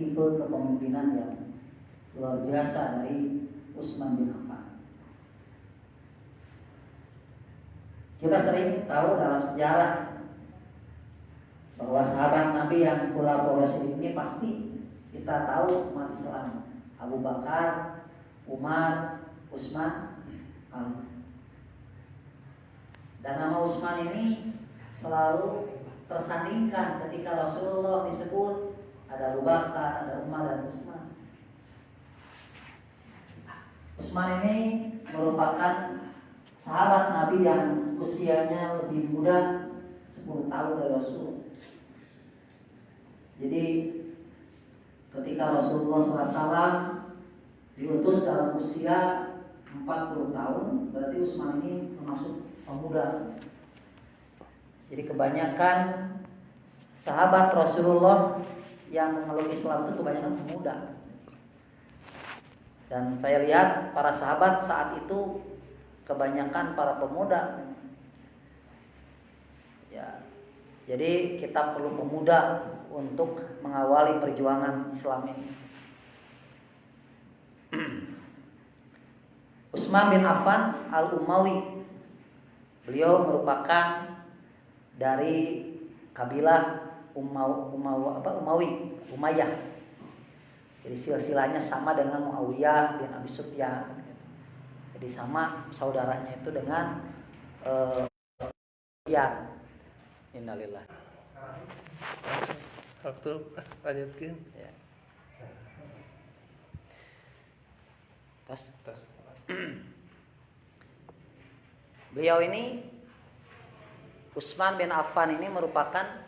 tipe kepemimpinan yang luar biasa dari Utsman bin Affan. Kita sering tahu dalam sejarah bahwa sahabat Nabi yang Khulafaur Rasyidin ini pasti kita tahu umat Islam: Abu Bakar, Umar, Utsman, Ali. Dan nama Utsman ini selalu tersandingkan ketika Rasulullah disebut, ada Abu Bakar, ada Umar dan Utsman. Utsman ini merupakan sahabat Nabi yang usianya lebih muda 10 tahun dari Rasul. Jadi ketika Rasulullah SAW diutus dalam usia 40 tahun, berarti Utsman ini termasuk pemuda. Jadi kebanyakan sahabat Rasulullah yang memeluk Islam itu kebanyakan pemuda. Dan saya lihat para sahabat saat itu kebanyakan para pemuda. Ya, jadi kita perlu pemuda untuk mengawali perjuangan Islam ini. Utsman bin Affan al-Umawi, beliau merupakan dari kabilah Umayyah. Jadi silsilahnya sama dengan Muawiyah bin Abi Sufyan. Jadi sama saudaranya itu dengan ya. Innalillah. Waktu lanjutkan. Ya. Tas. Beliau ini, Utsman bin Affan ini merupakan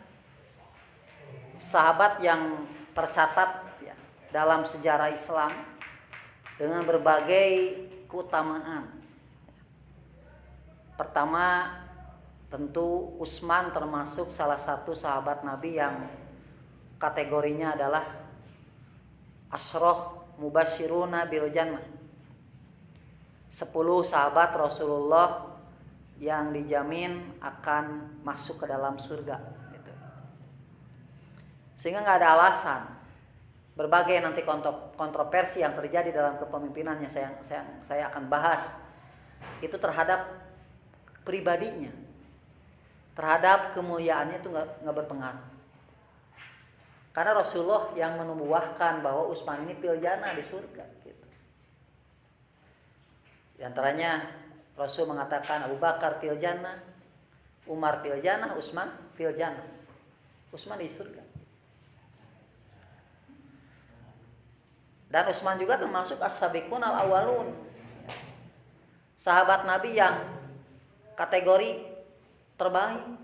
sahabat yang tercatat ya, dalam sejarah Islam dengan berbagai keutamaan. Pertama, tentu Utsman termasuk salah satu sahabat Nabi yang kategorinya adalah Asyroh Mubasyiruna bil Jannah. 10 sahabat Rasulullah yang dijamin akan masuk ke dalam surga gitu. Sehingga nggak ada alasan berbagai nanti kontroversi yang terjadi dalam kepemimpinannya saya akan bahas itu terhadap pribadinya, terhadap kemuliaannya itu nggak berpengaruh. Karena Rasulullah yang menubuahkan bahwa Utsman ini fil jannah, di surga gitu. Di antaranya Rasul mengatakan Abu Bakar fil jannah, Umar fil jannah, Utsman fil jannah. Utsman di surga. Dan Utsman juga termasuk as-sabiqun al-awwalun. Sahabat Nabi yang kategori terbaik,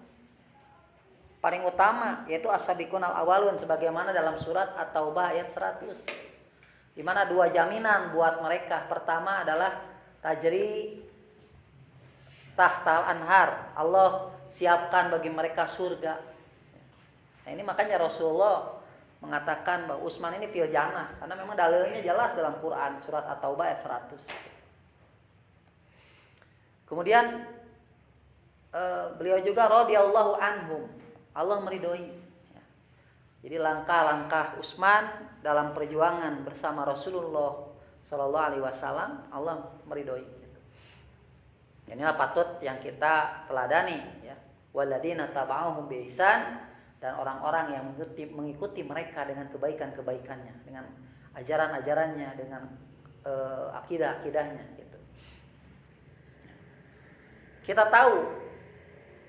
paling utama, yaitu as-sabiqun al-awwalun, sebagaimana dalam surat At-Taubah ayat 100. Di mana 2 jaminan buat mereka. Pertama adalah tajri tahtal anhar, Allah siapkan bagi mereka surga. Nah ini makanya Rasulullah mengatakan bahwa Utsman ini fil jannah, karena memang dalilnya jelas dalam Quran surat At-Taubah ayat 100. Kemudian beliau juga radhiyallahu anhum, Allah meridhoi. Jadi langkah-langkah Utsman dalam perjuangan bersama Rasulullah Shallallahu Alaihi Wasallam, Allah meridhoi. Inilah patut yang kita teladani, ya. Waladina taba'uhum bi ihsan, dan orang-orang yang mengikuti mereka dengan kebaikan-kebaikannya, dengan ajaran-ajarannya, dengan akidah-akidahnya. Gitu. Kita tahu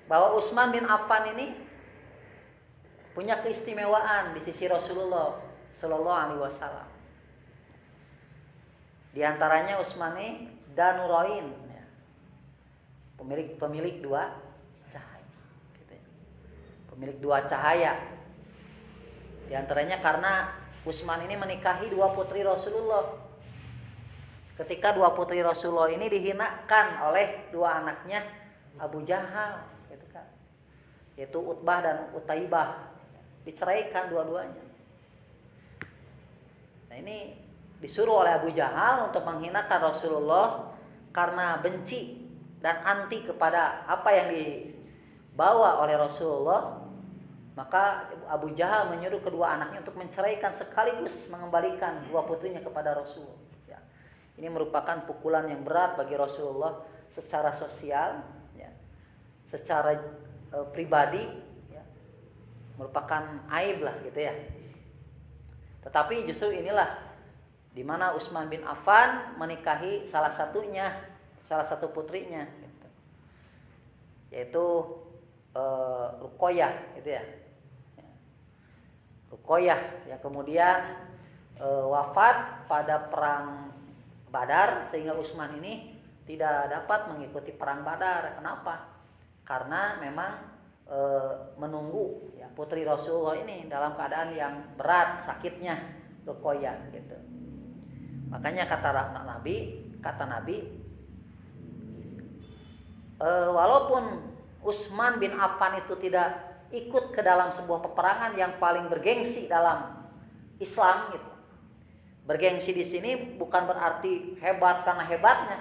bahwa Utsman bin Affan ini punya keistimewaan di sisi Rasulullah Shallallahu Alaihi Wasallam. Di antaranya Utsman ini Danurain, ya. pemilik 2 cahaya, gitu ya. Pemilik 2 cahaya. Di antaranya karena Utsman ini menikahi 2 putri Rasulullah. Ketika 2 putri Rasulullah ini dihinakan oleh 2 anaknya Abu Jahal, gitu kan, yaitu Utbah dan Utaibah, diceraikan dua-duanya. Nah ini disuruh oleh Abu Jahal untuk menghinakan Rasulullah karena benci dan anti kepada apa yang dibawa oleh Rasulullah. Maka Abu Jahal menyuruh kedua anaknya untuk menceraikan sekaligus mengembalikan dua putrinya kepada Rasul. Ya. Ini merupakan pukulan yang berat bagi Rasulullah secara sosial, ya. Secara pribadi, ya. Merupakan aib lah gitu ya. Tetapi justru inilah di mana Utsman bin Affan menikahi salah satu putrinya, gitu. Yaitu Ruqayyah, gitu ya. Ruqayyah yang kemudian wafat pada perang Badar, sehingga Utsman ini tidak dapat mengikuti perang Badar. Kenapa? Karena memang menunggu ya, putri Rasulullah ini dalam keadaan yang berat sakitnya, Ruqayyah gitu. Makanya kata Nabi, walaupun Utsman bin Affan itu tidak ikut ke dalam sebuah peperangan yang paling bergengsi dalam Islam gitu. Bergengsi di sini bukan berarti hebat karena hebatnya,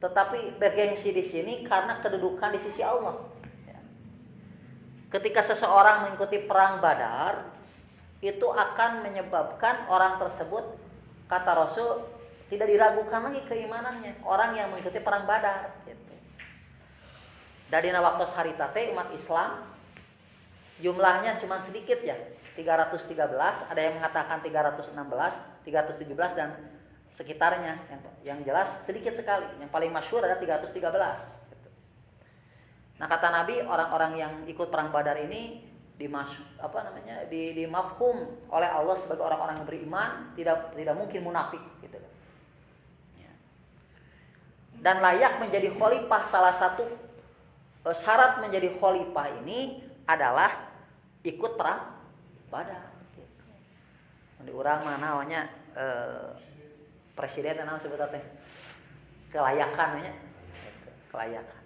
tetapi bergengsi di sini karena kedudukan di sisi Allah. Ketika seseorang mengikuti perang Badar, itu akan menyebabkan orang tersebut, kata Rasul, tidak diragukan lagi keimanannya. Orang yang mengikuti perang Badar gitu. Dari waktu harita teh umat Islam jumlahnya cuma sedikit ya, 313, ada yang mengatakan 316, 317 dan sekitarnya. Yang jelas sedikit sekali. Yang paling masyhur ada 313. Gitu. Nah kata Nabi, orang-orang yang ikut perang Badar ini dimafhum oleh Allah sebagai orang-orang yang beriman, tidak mungkin munafik gitu. Ya. Dan layak menjadi khalifah, salah satu syarat menjadi khalifah ini adalah ikut perang Badar. Gitu. Di urang mah namanya presiden nama sebutannya kelayakan ya. Kelayakan.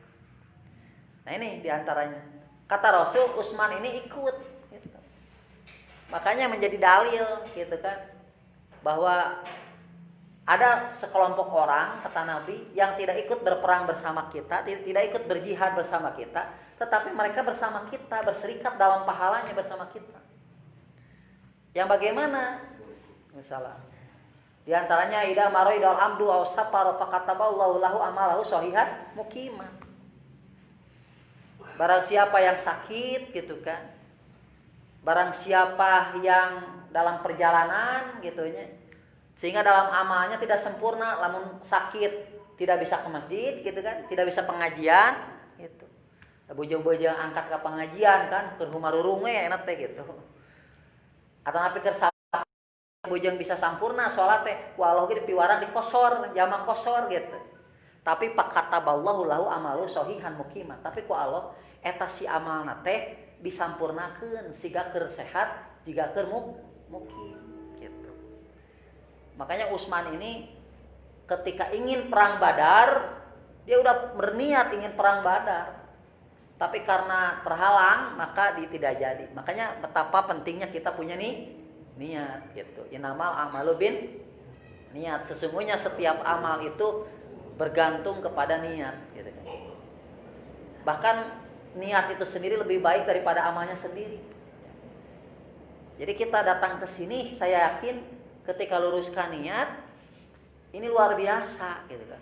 Nah ini diantaranya. Kata Rasul, Utsman ini ikut. Gitu. Makanya menjadi dalil gitu kan, bahwa ada sekelompok orang, kata Nabi, yang tidak ikut berperang bersama kita, tidak ikut berjihad bersama kita, tetapi mereka bersama kita, berserikat dalam pahalanya bersama kita. Yang bagaimana? Misalnya, di antaranya idza maridal abdu aw safara faqataballahu lahu amalahu shahihan muqiman. Barang siapa yang sakit gitu kan. Barang siapa yang dalam perjalanan gitunya, sehingga dalam amalnya tidak sempurna, lamun sakit tidak bisa ke masjid gitu kan, tidak bisa pengajian gitu. Bujang-bujang angkat ke pengajian kan, ke humarurung we enak teh gitu. Atau napi keur bujang bisa sampurna salat teh, walau ge dipiwarang di kosor, jama kosor gitu. Tapi pakataballahu lahu amalu shahihan muqiman. Tapi ku Allah eta si amalna teh disampurnakeun siga keur sehat, jiga keur muqim gitu. Makanya Utsman ini ketika ingin perang Badar, dia udah berniat ingin perang Badar. Tapi karena terhalang maka tidak jadi. Makanya betapa pentingnya kita punya niat gitu. Innamal a'malu bin niat. Sesungguhnya setiap amal itu bergantung kepada niat gitu kan. Bahkan niat itu sendiri lebih baik daripada amalnya sendiri. Jadi kita datang ke sini, saya yakin ketika luruskan niat ini luar biasa gitu kan.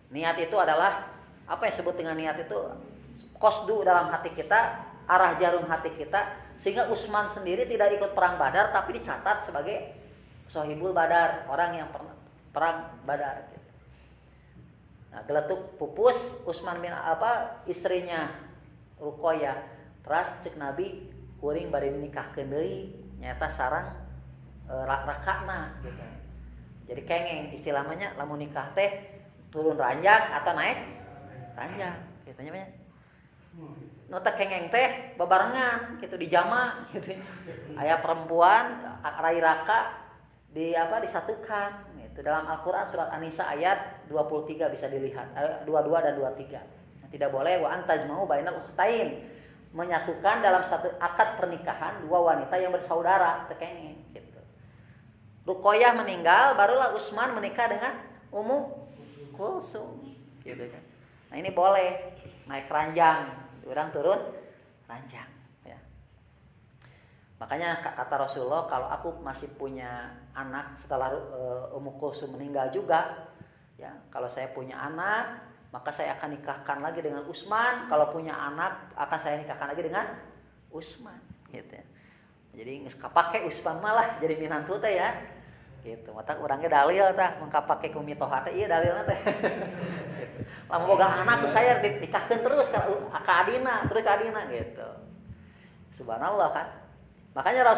Niat itu adalah apa yang disebut dengan niat itu qasdu dalam hati kita, arah jarum hati kita, sehingga Utsman sendiri tidak ikut perang Badar tapi dicatat sebagai Shahibul Badar, orang yang pernah perang Badar gitu. Nah, geletuk pupus Utsman bin istrinya Ruqayyah, terus cek Nabi kuring bari nikahkeun deui nyata sarang rakana gitu. Jadi kengeng istilahnya lamun nikah teh turun ranjang atau naik ranjang gitu nya. Nu teh kengeng teh babarengan gitu di jama gitu. Aya perempuan rai raka disatukan gitu. Dalam Al-Qur'an surat An-Nisa ayat 23 bisa dilihat 22 dan 23. Nah, tidak boleh wa antajma'u bainal ukhtain, menyatukan dalam satu akad pernikahan dua wanita yang bersaudara, teh kengeng gitu. Ruqayyah meninggal, barulah Utsman menikah dengan Ummu Kulsum gitu kan. Nah ini boleh naik ranjang, orang turun ranjang ya. Makanya kata Rasulullah, kalau aku masih punya anak setelah Ummu Kulsum meninggal juga, ya, kalau saya punya anak, maka saya akan nikahkan lagi dengan Utsman. Kalau punya anak, akan saya nikahkan lagi dengan Utsman, gitu ya. Jadi geus kapake Utsman malah jadi minantu teh ya. Gitu. Mata urangnya dalil tah mengkapake ku mitoha teh ieu dalilna teh. Gitu. Lamun boga anak ku saya nikahkeun terus ka adina, terus ka adina gitu. Subhanallah kan. Makanya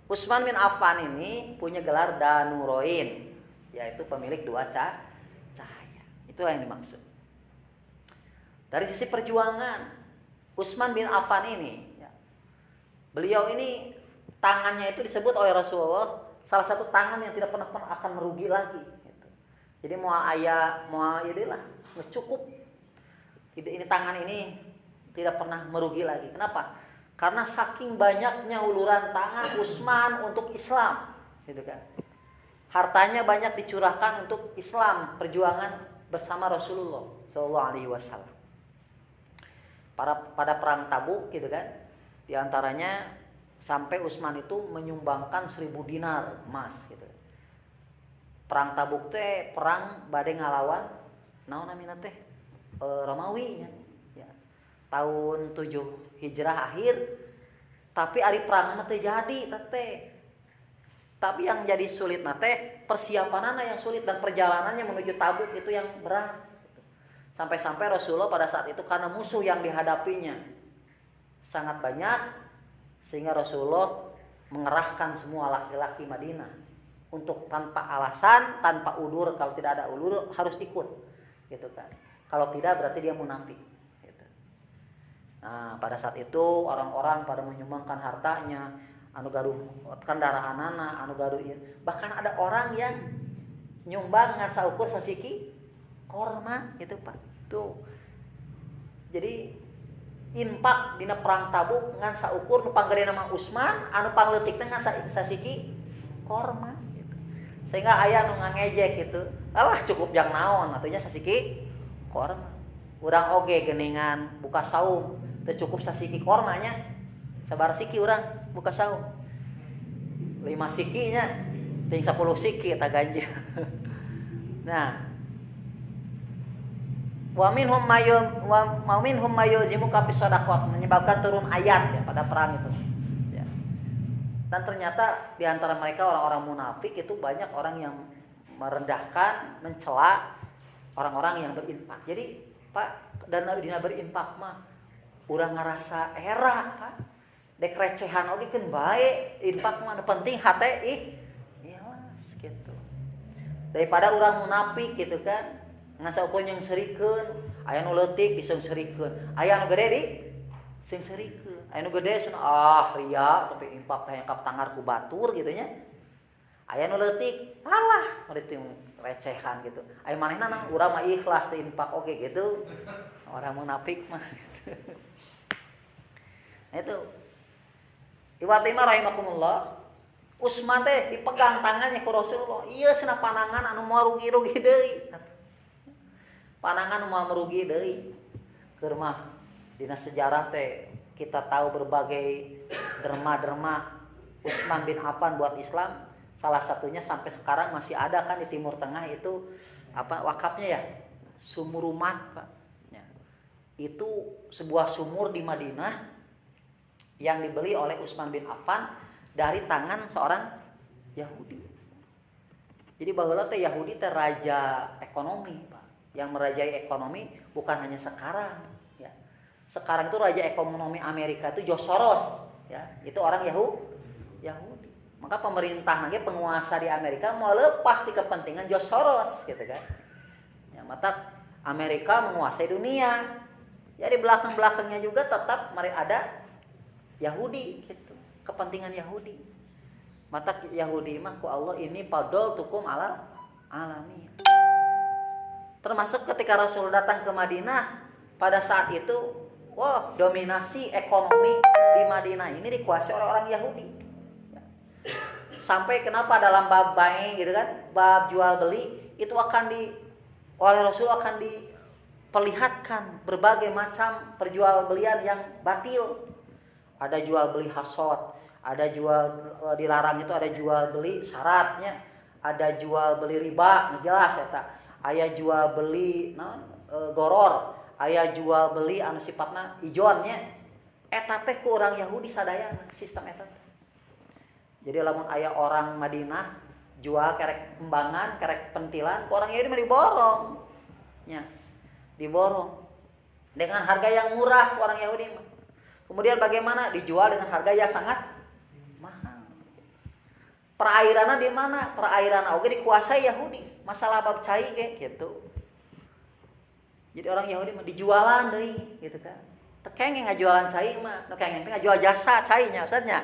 Utsman bin Affan ini punya gelar Danurain, yaitu pemilik dua cahaya. Itulah yang dimaksud. Dari sisi perjuangan, Utsman bin Affan ini, ya, beliau ini tangannya itu disebut oleh Rasulullah salah satu tangan yang tidak pernah akan merugi lagi. Gitu. Jadi mau inilah cukup. Ini tangan ini tidak pernah merugi lagi. Kenapa? Karena saking banyaknya uluran tangan Utsman untuk Islam, gitu kan. Hartanya banyak dicurahkan untuk Islam, perjuangan bersama Rasulullah Shallallahu Alaihi Wasallam. Pada perang Tabuk, gitu kan, diantaranya sampai Utsman itu menyumbangkan 1000 dinar emas, gitu. Perang Tabuk teh perang bade ngalawan, naon namina teh Romawi, ya. Tahun 7 Hijrah akhir, tapi ari perang mah teu jadi teh. Tapi yang jadi sulit teh persiapanana yang sulit dan perjalanannya menuju Tabuk itu yang berat. Sampai-sampai Rasulullah pada saat itu karena musuh yang dihadapinya sangat banyak, sehingga Rasulullah mengerahkan semua laki-laki Madinah untuk tanpa alasan, tanpa udur, kalau tidak ada udur harus ikut, gitu kan. Kalau tidak berarti dia munafik. Nah, pada saat itu orang-orang pada menyumbangkan hartanya, anu gaduh kendaraanana, anu gaduh ieu. Bahkan ada orang yang nyumbang ngan saukur sasiki korma gitu, Pak. Tuh. Jadi infak dina perang Tabuk ngan saukur nu panggede nama Utsman, anu pangleutik teh ngan sasiki korma gitu. Sehingga aya nu ngangejek gitu. Alah cukup jang naon atunya sasiki korma. Urang oge geuningan buka saum teu cukup sasiki kormanya, sabar siki urang buka saum 5 sikinya ting 10 siki eta ganjil. Nah, wa minhum mayuzimu ka bisadaqat, menyebabkan turun ayat ya pada perang itu ya. Dan ternyata di antara mereka orang-orang munafik itu banyak orang yang merendahkan, mencela orang-orang yang berinfak. Jadi Pak, dan dina berinfak mah urang ngarasa era kan, dek recehan oge keun bae, infak mah penting hate ikhlas gitu. Daripada urang munafik gitu kan, ngasaukeun yang serikeun, aya nu leutik diseungseurekeun, aya nu gede di seungseurekeun, aya nu gede cenah ria tapi infak teh kap tangar ku batur gitu nya. Aya nu leutik, alah meureun recehan gitu. Aya manehna nang urang mah ikhlas teh infak oge gitu. Orang munafik mah gitu. Nah itu Iwatimah rahimakumullah, Utsman teh dipegang tangannya ku Rasulullah. Ieu cenah panangan anu moal rugi-rugi deui. Panangan anu moal merugi deui. Keur mah dina sejarah teh kita tahu berbagai derma-derma Utsman bin Affan buat Islam. Salah satunya sampai sekarang masih ada kan di Timur Tengah itu apa wakafnya ya? Sumurumat, Pak. Ya. Itu sebuah sumur di Madinah yang dibeli oleh Utsman bin Affan dari tangan seorang Yahudi. Jadi baheula teh Yahudi teh raja ekonomi, Pak. Yang merajai ekonomi bukan hanya sekarang, ya. Sekarang itu raja ekonomi Amerika itu George Soros, ya. Itu orang Yahudi. Maka pemerintah lagi penguasa di Amerika mau lepas di kepentingan George Soros, gitu kan. Ya, mata Amerika menguasai dunia. Jadi belakang-belakangnya juga tetap ada Yahudi gitu, kepentingan Yahudi. Mata Yahudi mah ku Allah ini padol tukum alal alamin. Termasuk ketika Rasul datang ke Madinah pada saat itu, wah, dominasi ekonomi di Madinah ini dikuasai oleh orang Yahudi. Sampai kenapa dalam bab bayi gitu kan, bab jual beli itu oleh Rasul akan diperlihatkan berbagai macam perjualbelian yang batil. Ada jual beli hasad, Ada dilarang itu ada jual beli syaratnya, ada jual beli riba, jelas eta. Aya jual beli goror, aya jual beli anu sifatna ijonnya. Eta teh ku orang Yahudi sadayana sistem eta. Jadi lamun aya orang Madinah jual kerek kembangan, kerek pentilan, ku orang Yahudi mah diborong. Nya. Diborong dengan harga yang murah ku orang Yahudi mah. Kemudian bagaimana dijual dengan harga yang sangat mahal. Perairanna di mana? Perairan oge dikuasai Yahudi. Masalah bab cai ge gitu. Jadi orang Yahudi mah dijualan deui gitu kan. Teu kengeng ngajualan cai mah, nu kengeng teh ngajual jasa cai nya maksudnya.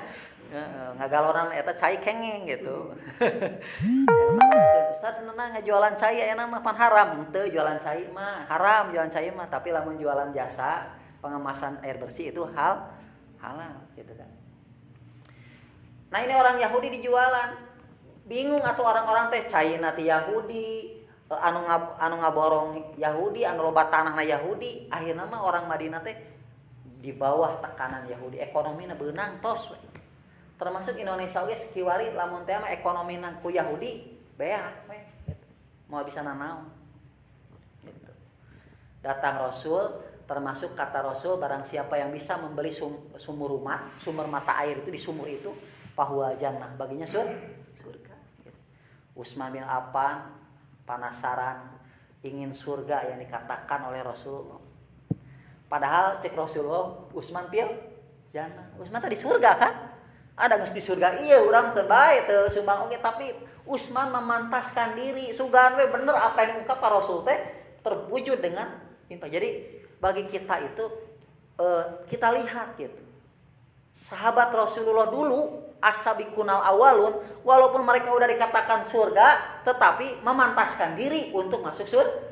Ngagalonan eta cai kengeng gitu. Ustaz cenah ngajualan cai aya mah pan haram. Teu jualan cai mah haram jualan cai mah, tapi lamun jualan jasa pengemasan air bersih itu halal gitu kan. Nah ini orang Yahudi dijualan. Bingung atau orang-orang teh caina ti Yahudi, anu ngaborong Yahudi, anu loba tanahna Yahudi, akhirna mah orang Madinah teh di bawah tekanan Yahudi, ekonomina beunang tos we. Termasuk Indonesia oge kiwari lamun teh mah ekonomina ku Yahudi beak we gitu. Mau bisa nanaon. Gitu. Datang Rasul, termasuk kata Rasul barang siapa yang bisa membeli sumur mata air itu di sumur itu fahuwal jannah, baginya surga. Utsman bin Affan penasaran ingin surga yang dikatakan oleh Rasulullah. Padahal cek Rasulullah Utsman pil jannah. Utsman tadi surga kan? Ada geus di surga ieu urang teu bae teu sumbang oge, tapi Utsman memantaskan diri sugan we bener apa yang diungkap para Rasul teh terwujud dengan mimpi. Jadi bagi kita itu kita lihat gitu. Sahabat Rasulullah dulu as-sabiqunal awalun, walaupun mereka udah dikatakan surga, tetapi memantaskan diri untuk masuk surga.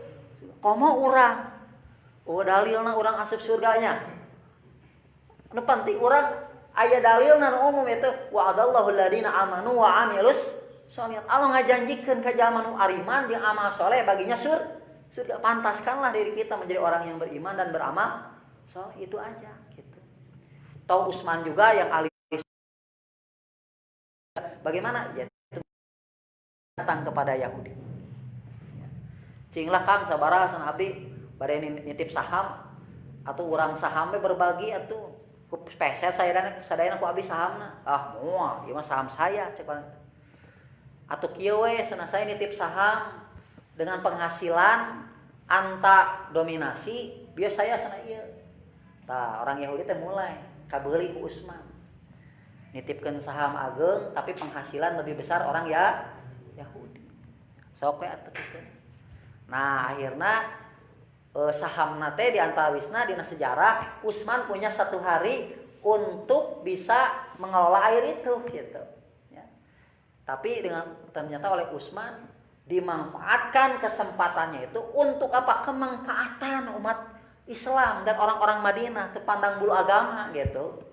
Komo urang, dalilna urang asup surganya. Nu penting urang aya dalilna nu umum itu wa'adallahu alladziina amanu wa 'amilus sholihat. Allah ngajanjikeun ka jalma nu ariman jeung amal soleh baginya surga. Pantaskanlah diri kita menjadi orang yang beriman dan beramal soleh, itu aja gitu. Tahu Utsman juga yang ahli bagaimana ya datang kepada Yahudi. Cinglah Kang sabaraha sana abdi bade nitip saham atau urang saham berbagi atuh ku peset sadayana ku abdi sahamna. Ah moal ieu mah saham saya cek barang. Atuh kieu we cenah saya nitip saham dengan penghasilan anta dominasi biar saya sana ieu. Tah orang Yahudi teh mulai kabeuli ku Utsman. Nitipkeun saham ageung tapi penghasilan lebih besar orang Yahudi. Sok we atuh kitu. Nah, akhirna sahamna teh di antawisna dina sejarah Utsman punya 1 hari untuk bisa mengelola air itu gitu ya. Tapi ternyata oleh Utsman dimanfaatkan kesempatannya itu untuk apa? Kemanfaatan umat Islam dan orang-orang Madinah tepandang bulu agama gitu.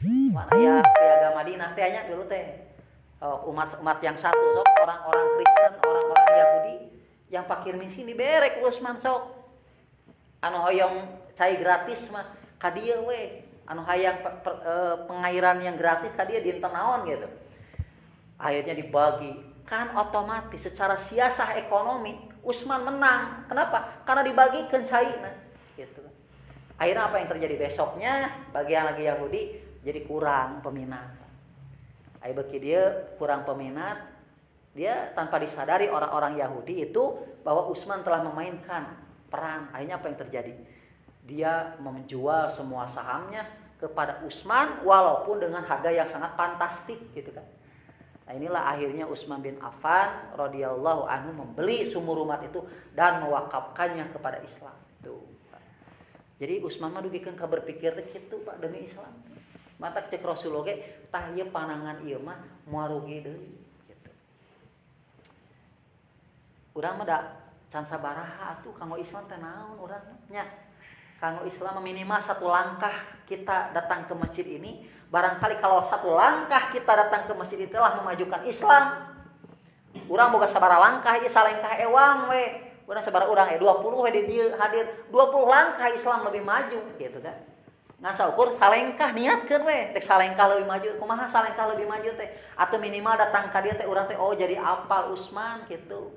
Mana ya piagam Madinah teh nya dulu teh umat yang satu sok orang-orang Kristen, orang-orang Yahudi yang fakir miskin dibere ku Utsman sok. Anu hoyong cai gratis mah ka dieu we, anu hayang pengairan yang gratis ka dieu dinten naon gitu. Akhirnya dibagi, kan otomatis secara siasah ekonomi Utsman menang. Kenapa? Karena dibagikeun caina gitu. Akhirnya apa yang terjadi besoknya bagian lagi Yahudi jadi kurang peminat. Ai beuki dia kurang peminat, dia tanpa disadari orang-orang Yahudi itu bahwa Utsman telah memainkan peran. Akhirnya apa yang terjadi? Dia menjual semua sahamnya kepada Utsman walaupun dengan harga yang sangat fantastik gitu kan. Nah inilah akhirnya Utsman bin Affan radhiyallahu anhu membeli sumur umat itu dan mewakafkannya kepada Islam. Tuh. Jadi Utsman mah dugikeun ka berpikir teh kitu Pak demi Islam. Mata cek Rasulullah ge tah ieu panangan ieu mah moal rugi deui gitu. Urang mah da can sabaraha atuh kanggo Islam teh naon urang nya. Kanggo Islam minimal 1 langkah kita datang ke masjid ini, barangkali kalau 1 langkah kita datang ke masjid itu telah memajukan Islam. Urang boga sabaraha langkah ieu salengkah ewang we. Urang sabaraha urang 20 we di dieu hadir 20 langkah Islam lebih maju gitu kan. ngasa ukur salengkah niatkeun we dek salengkah leuwih maju kumaha salengkah leuwih maju teh atau minimal datang ka dieu teh urang teh oh jadi apal Usman gitu.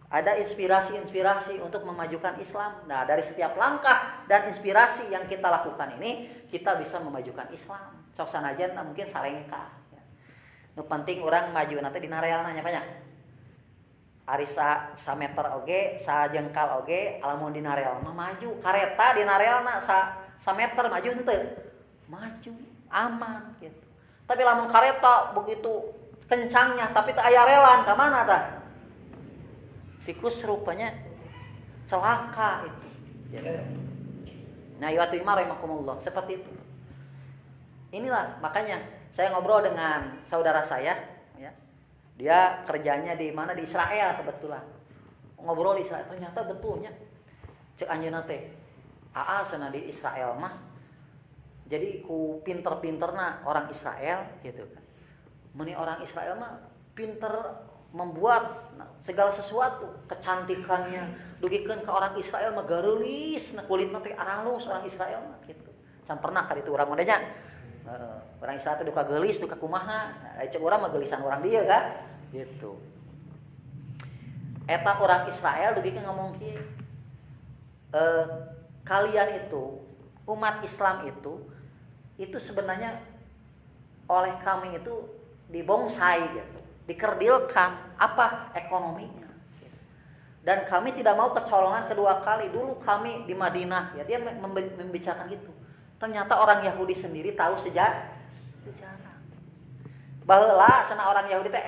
Ada inspirasi-inspirasi untuk memajukan Islam. Nah, dari setiap langkah dan inspirasi yang kita lakukan ini, kita bisa memajukan Islam. Sok sanajan mungkin salengkah. Nu penting orang maju nanti dina realna nya banyak. Ari sa meter oge, sa jengkal oge, alamun dina real mah maju. Kareta dina realna sa meter maju henteu. Maju, aman gitu. Tapi lamun kareta begitu kencangnya tapi teu aya relan ka mana tah? Tikus rupanya celaka itu. Nah, yaitu imarahimakumullah seperti itu. Inilah makanya saya ngobrol dengan saudara saya, ya. Dia kerjanya di mana di Israel kebetulan. Ngobrol di Israel ternyata betulnya cek anjeunna teh. Aa sana di Israel mah. Jadi ku pinter-pinterna orang Israel gitu kan. Meni orang Israel mah pinter membuat segala sesuatu, kecantikannya dugikeun ka orang Israel mah gareulis na kulitna teh aralus orang Israel mah gitu. Can pernah ka ditu urang mah nya. Orang Israel teh duka geulis duka kumaha. Cek urang mah geulisan urang dieu kan gitu. Eta orang Israel dugikeun ngomong kieu. Kalian itu umat Islam itu sebenarnya oleh kami itu dibongsai gitu. Dikerdilkan apa ekonominya dan kami tidak mau kecolongan kedua kali. Dulu kami di Madinah ya dia membicarakan gitu, ternyata orang Yahudi sendiri tahu sejarah baheula sana orang Yahudi teh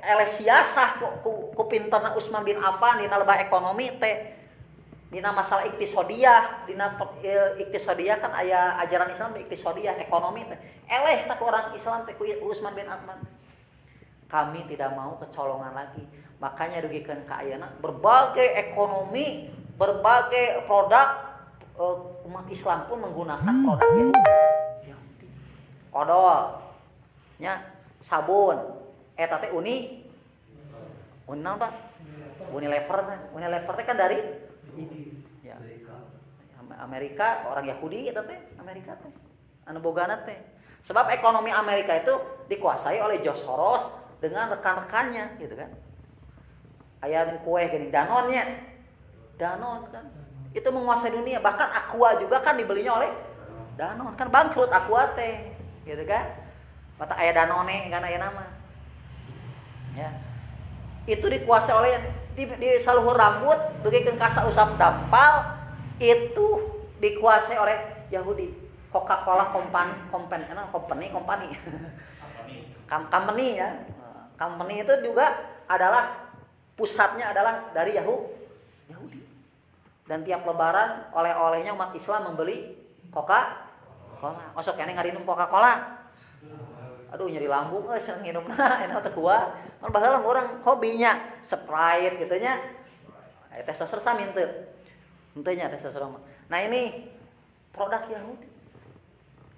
eleh siasah ku pinterna Utsman bin Affan dina lebah ekonomi teh dina masalah iktisadiyah kan aya ajaran Islam teh iktisadiyah ekonomi teh eleh tak orang Islam teh ku Utsman bin Affan. Kami tidak mau kecolongan lagi. Makanya dugikeun ka ayeuna berbagai ekonomi, berbagai produk umat Islam pun menggunakan produk Yahudi. Odol nya sabun eta teh Uni naon Pak? Unilever teh kan dari ya. Amerika, orang Yahudi eta teh Amerika teh. Anu bogana teh. Sebab ekonomi Amerika itu dikuasai oleh George Soros dengan rekan-rekannya gitu kan. Aya kue gini Danone kan. Itu menguasai dunia, bahkan Aqua juga kan dibelinya oleh Danone. Kan bangkrut Aqua teh gitu kan. Mata aya Danone kan aya nama. Ya. Itu dikuasai oleh di saluhur rambut dugikeun kasa usap dampal itu dikuasai oleh Yahudi. Coca-Cola company ya. Company itu juga adalah pusatnya adalah dari Yahudi. Dan tiap lebaran oleh-olehnya umat Islam membeli Coca-Cola. Osok kene ngarinum Coca-Cola. Aduh nyeri lambung seneng nginumna enak teh kuat. Mun baheula urang hobinya Sprite kitu nya. Teh sosor sami henteu. Henteu nya teh sosor mah. Nah ini produk Yahudi.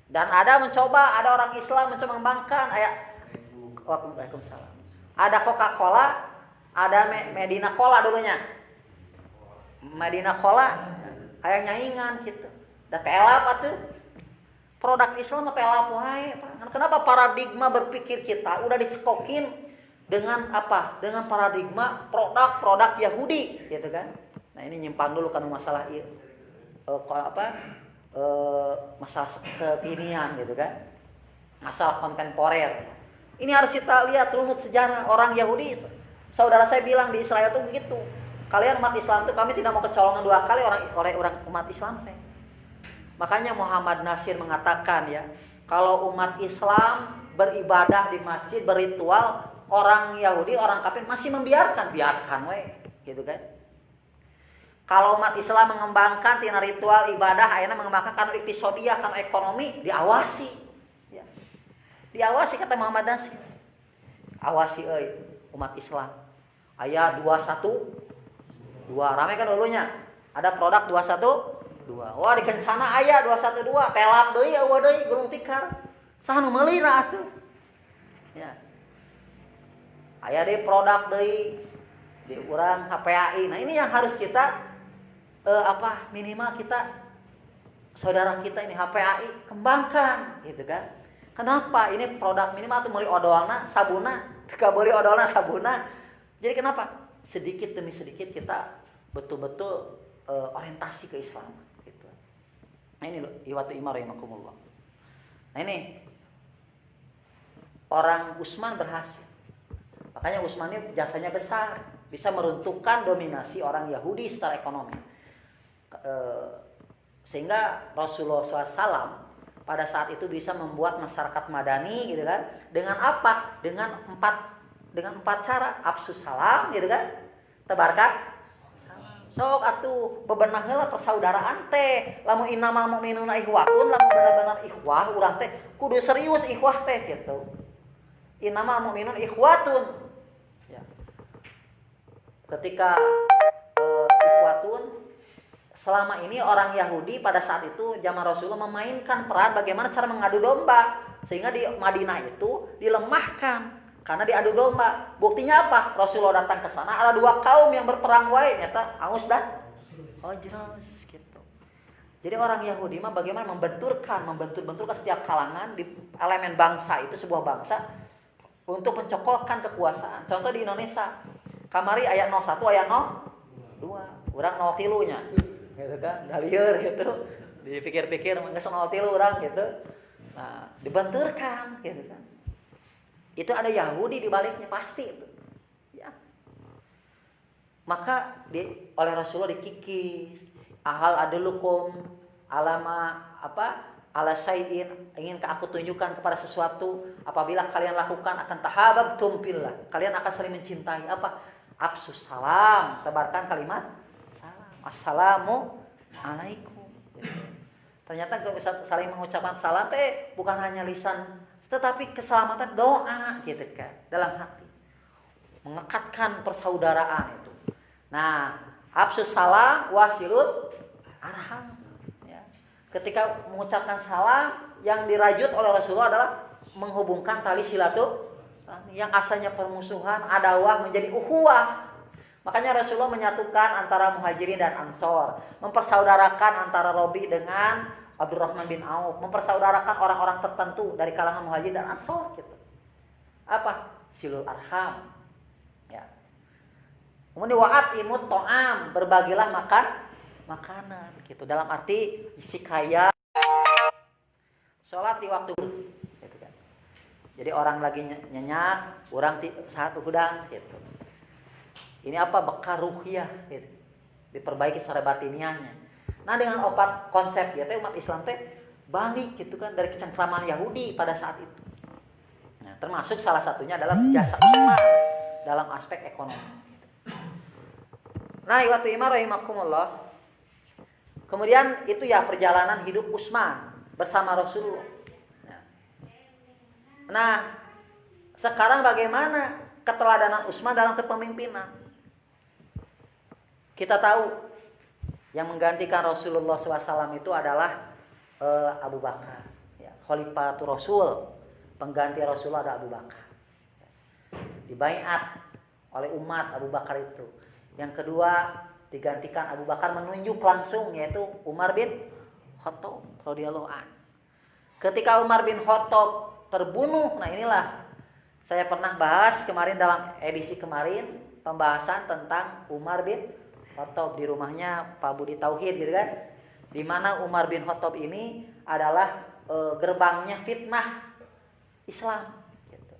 Dan ada orang Islam mencoba mengembangkan Waalaikumsalam. Ada Coca-Cola, ada Medina Cola dulunya. Medina Cola aya nyaingan gitu. Da telap atuh. Produk Islam mah telap wae. Kenapa paradigma berpikir kita udah dicekokin dengan apa? Dengan paradigma produk-produk Yahudi gitu kan. Nah, ini nyimpang dulu kan masalah ieu. Masalah kekinian gitu kan. Masalah kontemporer. Ini harus kita lihat runut sejarah orang Yahudi. Saudara saya bilang di Israel tuh begitu. Kalian umat Islam tuh kami tidak mau kecolongan dua kali orang umat Islam teh. Makanya Muhammad Nasir mengatakan ya, kalau umat Islam beribadah di masjid, berritual, orang Yahudi, orang kafir masih biarkan we, gitu kan. Kalau umat Islam mengembangkan tina ritual ibadah, ayeuna mengembangkan kana iktisadiyah, kana ekonomi, diawasi. Diawasi kata Muhammad Nasir. Awasi euy umat Islam. Aya 212. Rame kan dulunya. Ada produk 212. Wah di kencana aya 212. Telap deui eueuh deui Gunung Tikar. Saha nu meuli na atuh. Ya. Aya deui produk deui di urang HPAI. Nah ini yang harus kita minimal kita saudara kita ini HPAI kembangkan gitu kan. Kenapa? Ini produk minimal tuh meuli odolna sabuna, teu boleh odolna sabuna. Jadi kenapa? Sedikit demi sedikit kita betul-betul orientasi ke Islam gitu. Nah ini loh, iwatu imar rahimakumullah. Nah ini orang Utsman berhasil. Makanya Utsman ini jasanya besar, bisa meruntuhkan dominasi orang Yahudi secara ekonomi. Sehingga Rasulullah SAW pada saat itu bisa membuat masyarakat madani gitu kan. Dengan apa? Dengan empat cara. Afsus salam gitu kan. Tebarkan sok atuh bebenah heula persaudaraan teh. Lamun innamal mu'minuna ikhwatun, lamun benar-benar ikhwah urang teh kudu serius ikhwah teh gitu. Innamal mu'minun ikhwatun. Ya. Ketika ikhwatun, selama ini orang Yahudi pada saat itu zaman Rasulullah memainkan peran bagaimana cara mengadu domba, sehingga di Madinah itu dilemahkan karena diadu domba. Buktinya apa? Rasulullah datang ke sana, ada dua kaum yang berperang wae, nyata Aus dan Khazraj gitu. Jadi orang Yahudi mah bagaimana membenturkan setiap kalangan di elemen bangsa itu, sebuah bangsa untuk mencokolkan kekuasaan. Contoh di Indonesia, kamari ayat 01 ayat 02, urang 03 nya. Gitu kan, dalieur gitu. Dipikir-pikir geus 03 urang gitu. Nah, dibenturkan gitu kan. Itu ada Yahudi di baliknya pasti itu. Ya. Maka oleh Rasulullah dikikis, ahal adulukum alama ala syai'in, inginkah aku tunjukkan kepada sesuatu apabila kalian lakukan akan tahabbtum fillah, kalian akan saling mencintai. Apa? Afsus salam, tebarkan kalimat salam. Assalamu alaikum. Ternyata bisa saling mengucapkan salam teh bukan hanya lisan, tetapi keselamatan doa gitu kan dalam hati, mengekatkan persaudaraan itu. Nah, afsus salam wasilut arham. Ya. Ketika mengucapkan salam, yang dirajut oleh Rasulullah adalah menghubungkan tali silaturahmi yang asalnya permusuhan, adawah menjadi ukhuwah. Makanya Rasulullah menyatukan antara Muhajirin dan Ansor, mempersaudarakan antara Robi dengan Abdurrahman bin Auf, mempersaudarakan orang-orang tertentu dari kalangan Muhajirin dan Ansor gitu. Apa? Silul arham. Ya. Kemudian wa'at imut to'am, berbagilah makanan gitu. Dalam arti isi kaya sholat di waktu gitu kan. Jadi orang lagi nyenyak, orang saat hudang gitu. Ini apa? Bekal ruhiyah gitu. Diperbaiki secara batiniahnya. Nah dengan opat konsep ya umat Islam teh balik gitu kan dari kecengkraman Yahudi pada saat itu. Nah, termasuk salah satunya adalah jasa Utsman dalam aspek ekonomi. Nah, iwatu imar rahimakumullah. Kemudian itu ya perjalanan hidup Utsman bersama Rasulullah. Nah, sekarang bagaimana keteladanan Utsman dalam kepemimpinan? Kita tahu yang menggantikan Rasulullah SAW itu adalah Abu Bakar. Ya, Khalifatul Rasul, pengganti Rasulullah ada Abu Bakar. Dibaiat oleh umat Abu Bakar itu. Yang kedua digantikan Abu Bakar menunjuk langsung yaitu Umar bin Khattab radhiyallahu an. Ketika Umar bin Khattab terbunuh, nah inilah saya pernah bahas kemarin dalam edisi kemarin pembahasan tentang Umar bin Khattab di rumahnya Pak Budi Tauhid gitu kan, di mana Umar bin Khattab ini adalah gerbangnya fitnah Islam gitu.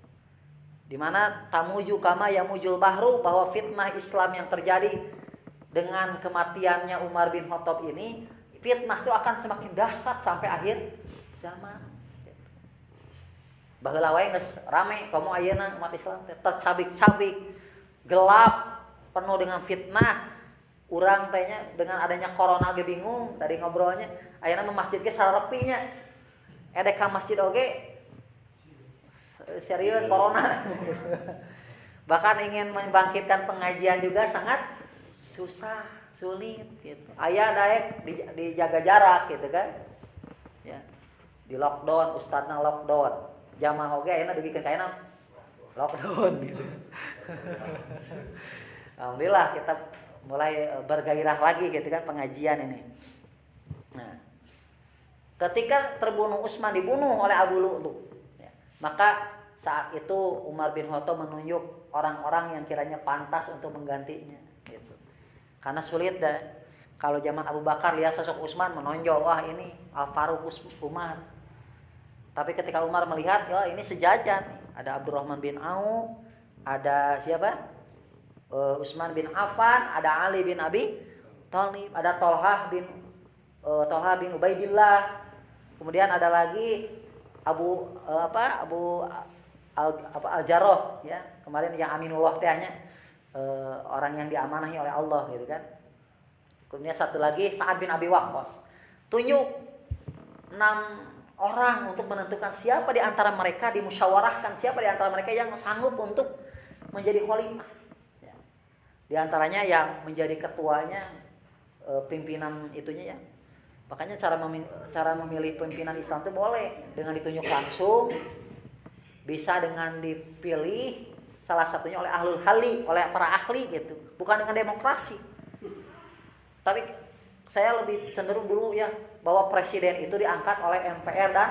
Di mana tamuju kama yamujul bahru, bahwa fitnah Islam yang terjadi dengan kematiannya Umar bin Khattab ini, fitnah itu akan semakin dahsyat sampai akhir zaman gitu. Baheula wae geus rame komo ayeuna umat Islam tercabik-cabik, gelap, penuh dengan fitnah. Urang tehnya dengan adanya corona ge bingung tadi ngobrolnya. Ayeuna mah masjid ge sararepinya. Edek ka masjid oge serius corona. Bahkan ingin membangkitkan pengajian juga sangat susah, sulit gitu. Aya daek dijaga jarak gitu kan. Ya. Di lockdown, ustadzna lockdown. Jamaah oge ayeuna dibikeun ka ayeuna lockdown gitu. Alhamdulillah kita mulai bergairah lagi gitu kan pengajian ini. Nah, Ketika terbunuh Utsman dibunuh oleh Abu Lu'lu', ya, maka saat itu Umar bin Khattab menunjuk orang-orang yang kiranya pantas untuk menggantinya gitu. Karena sulit dah. Kalau zaman Abu Bakar lihat sosok Utsman menonjol, wah ini Al-Faruq Umar. Tapi ketika Umar melihat, wah ini sejajar nih. Ada Abdurrahman bin Auf, ada siapa? Utsman bin Affan, ada Ali bin Abi Thalib, ada Tolhah bin Ubaidillah. Kemudian ada lagi Abu Al-Jarrah ya. Kemarin yang Aminullah tehnya orang yang diamanahi oleh Allah gitu kan. Kemudian satu lagi Sa'ad bin Abi Waqqas. Tunjuk 6 orang untuk menentukan siapa di antara mereka, dimusyawarahkan siapa di antara mereka yang sanggup untuk menjadi khalifah. Ya. Di antaranya yang menjadi ketuanya pimpinan itunya ya. Makanya cara memilih pimpinan Islam itu boleh dengan ditunjuk langsung, bisa dengan dipilih salah satunya oleh ahlul hali, oleh para ahli gitu, bukan dengan demokrasi. Tapi saya lebih cenderung dulu ya bahwa presiden itu diangkat oleh MPR dan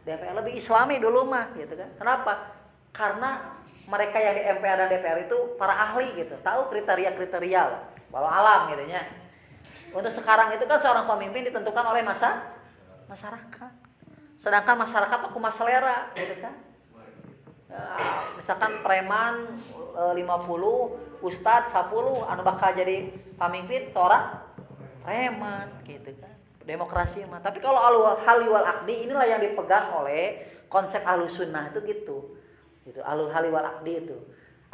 DPR, lebih islami dulu mah gitu kan. Kenapa? Karena mereka yang di MPR dan DPR itu para ahli gitu, tahu kriteria-kriteria lah, walau alam gitu ya. Untuk sekarang itu kan seorang pemimpin ditentukan oleh masyarakat. Sedangkan masyarakat aku selera gitu kan. Misalkan preman 50, ustadz 10 anu bakal jadi pemimpin seorang preman gitu kan. Demokrasi mah. Tapi kalau al-hali wal aqdi inilah yang dipegang oleh konsep Ahlus Sunnah itu gitu. Gitu, alul hali wal aqdi itu.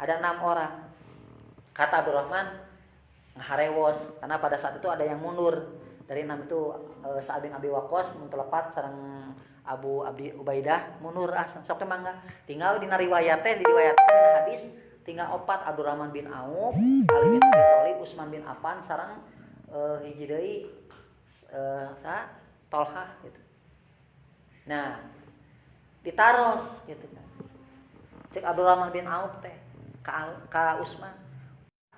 Ada 6 orang. Kata Abdurrahman ngaharewos karena pada saat itu ada yang mundur. Dari 6 itu Sa'ad bin Abi Waqqas muntelepat sareng Abu Abdi Ubaidah mundur sok teh mangga. Tinggal dina riwayat teh diriwayatkeun dina hadis tinggal 4 Abdurrahman bin Auf, Ali bin Abi Thalib, Utsman bin Affan sareng hiji deui Tolhah gitu. Nah, ditaros gitu kan. Cek Abdurrahman bin Auf teh ka Utsman.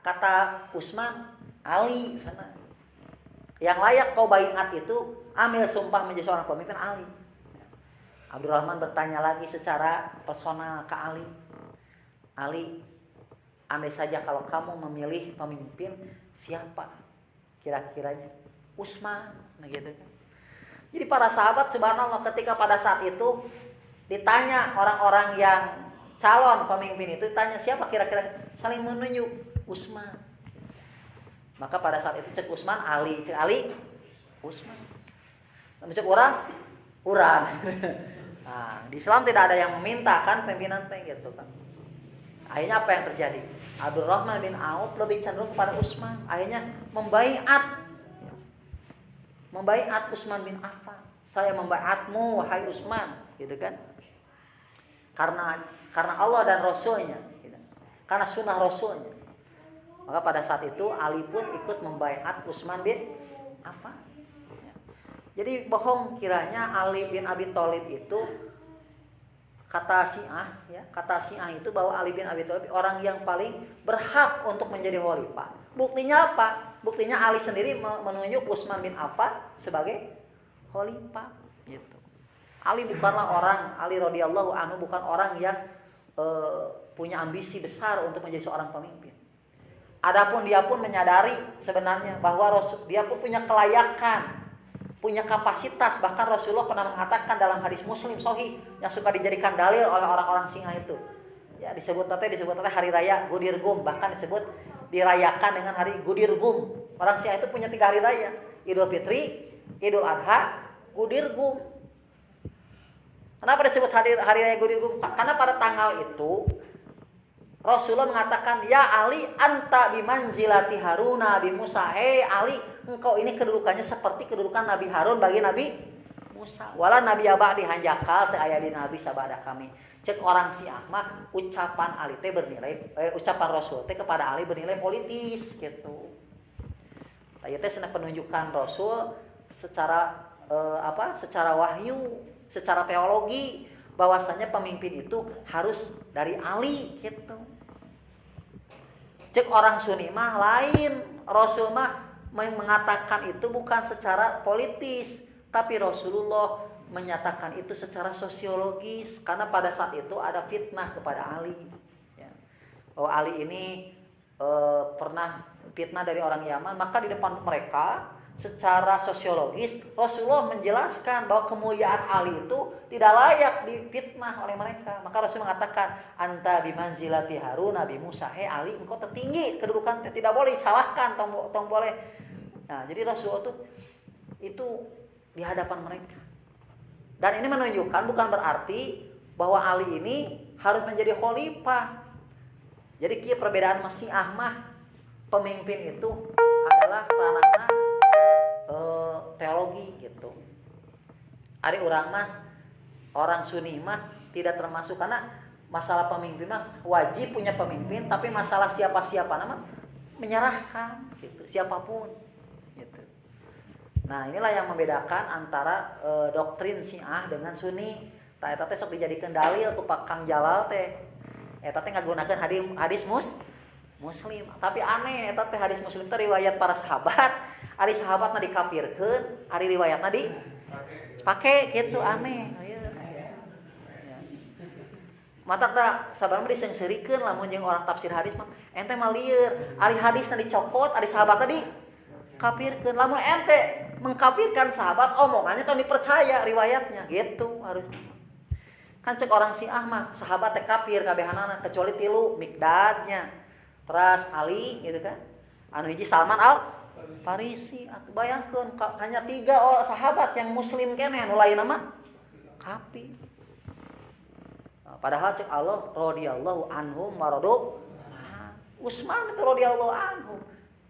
Kata Utsman, Ali sana. Yang layak kau baiat itu ambil sumpah menjadi seorang pemimpin Ali. Abdurrahman bertanya lagi secara personal ke Ali. Ali, andai saja kalau kamu memilih pemimpin siapa kira-kiranya? Utsman, nah gitu kan. Jadi para sahabat subhanallah ketika pada saat itu ditanya orang-orang yang calon pemimpin itu ditanya siapa kira-kira, saling menunjuk Utsman. Maka pada saat itu cek Utsman Ali, cek Ali Utsman. Cek orang. Nah, di Islam tidak ada yang meminta kan pimpinan teh gitu kan. Akhirnya apa yang terjadi? Abdurrahman bin Auf lebih cenderung kepada Utsman. Akhirnya membaiat Utsman bin Affan. Saya membaiatmu wahai Utsman, gitu kan? Karena Allah dan Rasulnya, gitu. Karena sunnah Rasulnya. Maka pada saat itu Ali pun ikut membaiat Utsman bin Affan. Jadi bohong kiranya Ali bin Abi Thalib itu kata Syiah itu bahwa Ali bin Abi Thalib orang yang paling berhak untuk menjadi khalifah. Buktinya apa? Buktinya Ali sendiri menunjuk Utsman bin Affan sebagai khalifah gitu. Ali radhiyallahu anhu bukan orang yang punya ambisi besar untuk menjadi seorang pemimpin. Adapun dia pun menyadari sebenarnya bahwa dia pun punya kelayakan, punya kapasitas. Bahkan Rasulullah pernah mengatakan dalam hadis Muslim sahih yang suka dijadikan dalil oleh orang-orang Syiah itu. Ya, disebut hari raya Gudirgum, bahkan disebut dirayakan dengan hari Gudirgum. Orang Syiah itu punya 3 hari raya, Idul Fitri, Idul Adha, Gudirgum. Kenapa disebut hari raya Gudirgum? Karena pada tanggal itu Rasulullah mengatakan, "Ya Ali, anta bimanzilati Haruna bi Musa." Hei Ali, engkau ini kedudukannya seperti kedudukan Nabi Harun bagi Nabi Musa. Wala nabi abadi hanjakal teu aya di nabi sabada kami. Cek orang Syiah mah ucapan Ali teh bernilai ucapan Rasul teh kepada Ali bernilai politis gitu. Tah teh cenah penunjukan Rasul secara secara wahyu, secara teologi bahwasanya pemimpin itu harus dari Ali gitu. Cek orang Sunni mah lain, Rasul mah mengatakan itu bukan secara politis, Tapi Rasulullah menyatakan itu secara sosiologis karena pada saat itu ada fitnah kepada Ali. Ya. Bahwa Ali ini pernah fitnah dari orang Yaman, maka di depan mereka secara sosiologis Rasulullah menjelaskan bahwa kemuliaan Ali itu tidak layak difitnah oleh mereka. Maka Rasul mengatakan, anta bimanzilati Harun Nabi Musa. Ali, engkau tertinggi kedudukan, tidak boleh disalahkan, tong boleh. Nah, jadi Rasulullah itu di hadapan mereka. Dan ini menunjukkan bukan berarti bahwa Ali ini harus menjadi khalifah. Jadi kia perbedaan Masih Ahmad, pemimpin itu adalah ranahna teologi gitu. Ari urang mah orang Sunni mah tidak termasuk karena masalah pemimpin mah wajib punya pemimpin, tapi masalah siapa-siapa nama menyerahkan gitu, siapapun gitu. Nah, inilah yang membedakan antara doktrin Syiah dengan Sunni. Tah eta teh sok dijadikeun dalil ku Pak Kang Jalal teh. Eta teh ngagunakeun hadis Muslim. Tapi aneh eta teh hadis Muslim teh riwayat para sahabat. Ari sahabatna dikafirkeun, ari riwayatna dipake gitu, aneh. Mata tak sabarna disengsirikeun lamun jeung orang tafsir hadis mah ente mah lieur. Ari hadisna dicopot, ari sahabatna dikafirkeun. Lamun ente mengkafirkan sahabat, omongannya tong dipercaya riwayatnya gitu harusnya. Kan cek orang Syiah mah sahabat teh kafir kabehanana kecuali 3 Mikdadnya. Terus Ali gitu kan. Anu hiji Salman Al-Farisi. Bayangkeun hanya 3 sahabat yang muslim keneh anu lainna mah kafir. Padahal cek Allah radhiyallahu anhum maradu Utsman itu radhiyallahu anhu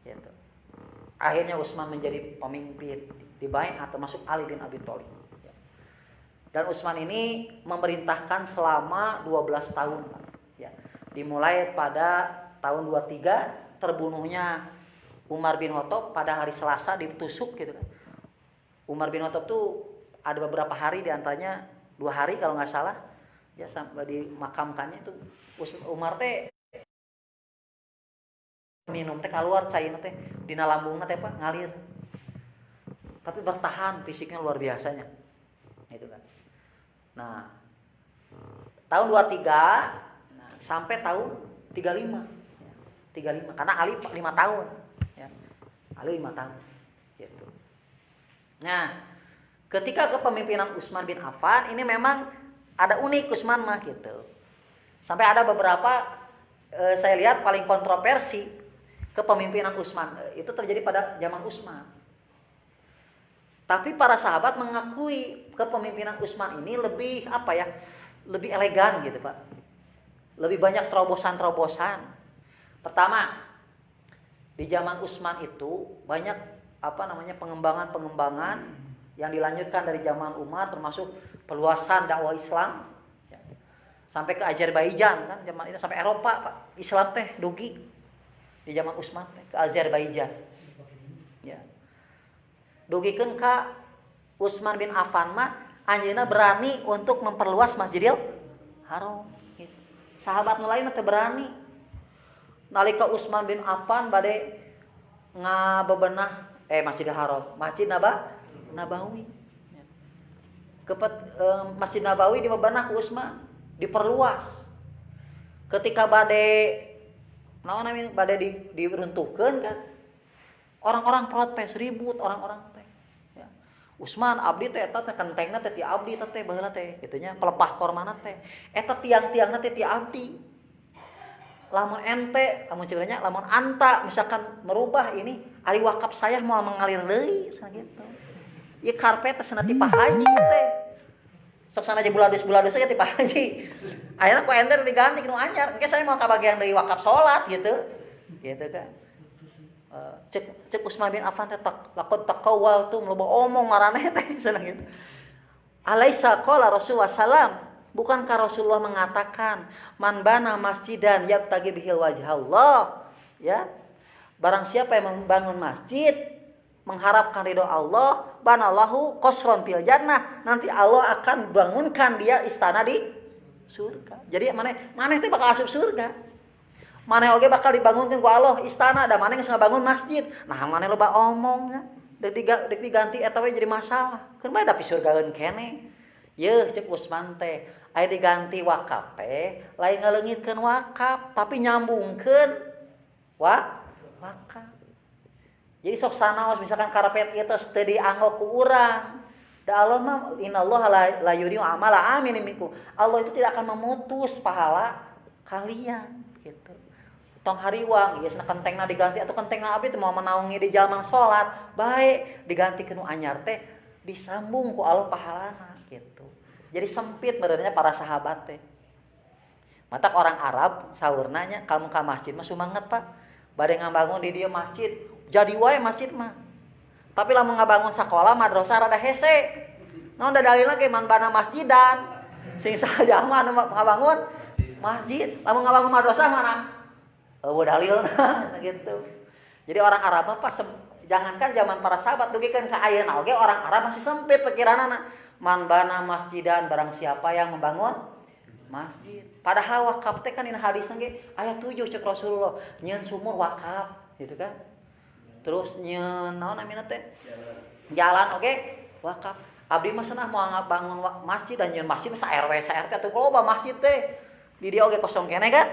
gitu. Akhirnya Utsman menjadi pemimpin di baiat termasuk Ali bin Abi Thalib. Dan Utsman ini memerintahkan selama 12 tahun ya. Dimulai pada tahun 23 terbunuhnya Umar bin Khattab pada hari Selasa ditusuk gitu kan. Umar bin Khattab tuh ada beberapa hari diantaranya 2 hari kalau nggak salah ya sampai dimakamkannya itu Umar teh minum teh keluar cairna teh dina lambungna teh Pak ngalir. Tapi bertahan fisiknya luar biasanya. Itu kan. Nah, tahun 23 sampai tahun 35. 35 karena Ali 5 tahun ya. Ali 5 tahun gitu. Nah, ketika kepemimpinan Utsman bin Affan ini memang ada unik Utsman mah gitu. Sampai ada beberapa saya lihat paling kontroversi kepemimpinan Utsman itu terjadi pada zaman Utsman. Tapi para sahabat mengakui kepemimpinan Utsman ini lebih lebih elegan gitu Pak. Lebih banyak terobosan-terobosan. Pertama, di zaman Utsman itu banyak pengembangan-pengembangan yang dilanjutkan dari zaman Umar termasuk perluasan dakwah Islam ya. Sampai ke Azerbaijan kan zaman itu sampai Eropa Pak. Islam teh dugi di zaman Utsman teh ke Azerbaijan. Ya. Dugikeun ka Utsman bin Affan mah anjeunna berani untuk memperluas Masjidil Haram gitu. Sahabat nu lain teh berani. Nalika Utsman bin Affan bade ngabebenah Masjidil Haram, Masjid Nabawi. Masjid Nabawi dibebenah ku Utsman, diperluas. Ketika bade diruntuhkeun kan. Orang-orang protes, ribut orang-orang teh. Ya. Utsman abdi teh eta teh kentengna teh ti abdi teh baheula teh kitu nya pelepah kormana teh. Eta tiang-tiangna teh ti abdi. Lamun anta misalkan merubah ini ari wakaf saya mau mengalir deui sakitu. Ieu karpet teh cenah ti Pak Haji teh. Sok sanaja buladus-buladus ge ti Pak Haji. Ayeuna ku ente diganti nu anyar, engke saya mau kabagian deui wakaf salat gitu. Gitu kan. Cek Utsman bin Affan teh laqad taqawwaltum loba omong maraneh teh cenah gitu. Alaisa qala Rasulullah sallam, bukankah Rasulullah mengatakan man bana masjidan yabtagi bihil wajhallah ya. Barang siapa yang membangun masjid mengharapkan ridho Allah, banallahu qasran fil jannah, nanti Allah akan bangunkan dia istana di surga. Jadi maneh teh bakal asup surga. Maneh oge bakal dibangunkeun ku Allah istana, da maneh geus ngabangun masjid. Nah, maneh loba omong ya. dek diganti eta we jadi masalah. Keun bae da pisurgaeun keneh. Yeuh cek Usman teh, aya diganti wakaf teh lain ngaleungitkeun wakaf tapi nyambungkeun wakaf. Jadi sok sanaos misalkan karpet ieu tos teu dianggo ku urang. Da Allah mah innallaha la yudhi'u amala amilin minkum. Allah itu tidak akan memutus pahala kalian gitu. Tong hariwang ieu cenah kentengna diganti atau kentengna abdi teh moal menaungi di jalma salat, bae digantikeun nu anyar teh disambung ku Allah pahalana gitu. Jadi sempit benernya para sahabat teh. Matak orang Arab saurna nya kalau ka masjid mah sumanget Pak. Bade ngabangun di dieu masjid, jadi wae masjid mah. Tapi lamun ngabangun sakola madrasah rada hese. Naon da dalilna ge man bana masjidan. Sing saja mah ngabangun masjid, lamun ngabangun madrasah mana? Dalilna gitu. Jadi orang Arab mah pas jangankan zaman para sahabat dugikeun ka ayeuna oge orang Arab masih sempit pikiranna. Man bana masjidan barang siapa yang membangun masjid. Padahal wakaf teh kan dina hadisna ge aya 7 cek Rasulullah, nyieun sumur wakaf gitu kan. Terus nyieun naon namina teh? Jalan oge wakaf. Abdi mah cenah moal ngabangun masjid dan nyieun masjid sa RW sa RT atuh loba masjid teh. Di dia oge kosong keneh kan?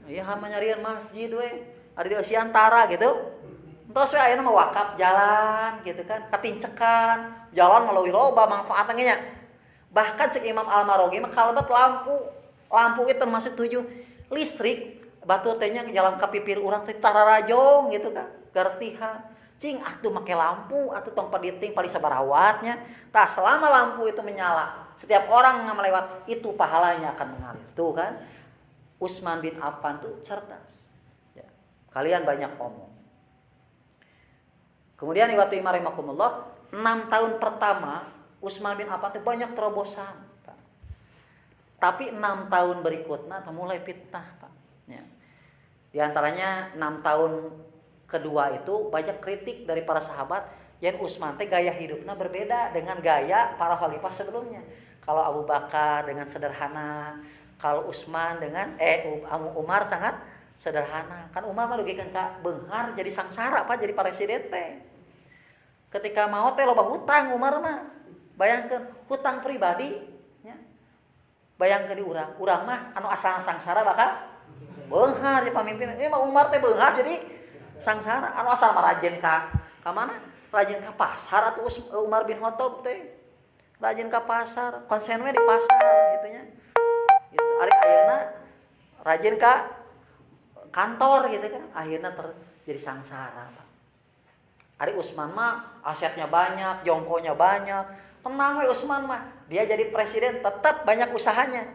Ieu hama nyarieun masjid we. Ada di Siantara gitu. Entos we ayeuna mah wakaf jalan gitu kan, katincekan, jalan melalui loba manfaatna nya. Bahkan cek Imam Al-Maraghi mah kalebet lampu. Lampu itu termasuk 7 listrik. Batur teh nya jalan ka pipir urang teh tararajong gitu kan, gartihan. Cing atuh make lampu atuh tong paditing pali sabarawatnya. Tah selama lampu itu menyala, setiap orang yang melewat itu pahalanya akan mengalir. Tuh kan. Utsman bin Affan tuh cerdas. Ya. Kalian banyak omong. Kemudian iwatu imarimakumullah, 6 tahun pertama Utsman bin Affan tuh banyak terobosan, Pak. Tapi 6 tahun berikutnya mulai fitnah, Pak. Ya. Di antaranya 6 tahun kedua itu banyak kritik dari para sahabat yang Utsman teh gaya hidupnya berbeda dengan gaya para khalifah sebelumnya. Kalau Abu Bakar dengan sederhana, kalau Utsman dengan Umar sangat sederhana. Kan Umar mah dugikeun ka beunghar jadi sangsara Pak jadi presiden teh. Ketika mau teh loba hutang Umar mah. Bayangkeun hutang pribadi nya. Bayangkeun di urang mah anu asal sangsara bakal beunghar jadi pamimpin. Ieu mah Umar teh beunghar jadi sangsara. Anu asal mah rajin ka mana? Rajin ka pasar atuh Umar bin Khattab teh. Rajin ka pasar, konsen we di pasar gitu nya. Gitu. Ari ayeuna rajin ka kantor gitu kan, akhirnya jadi sangsara Pak. Ari Utsman mah asetnya banyak, jongkonya banyak, tenang we Utsman mah, dia jadi presiden tetap banyak usahanya,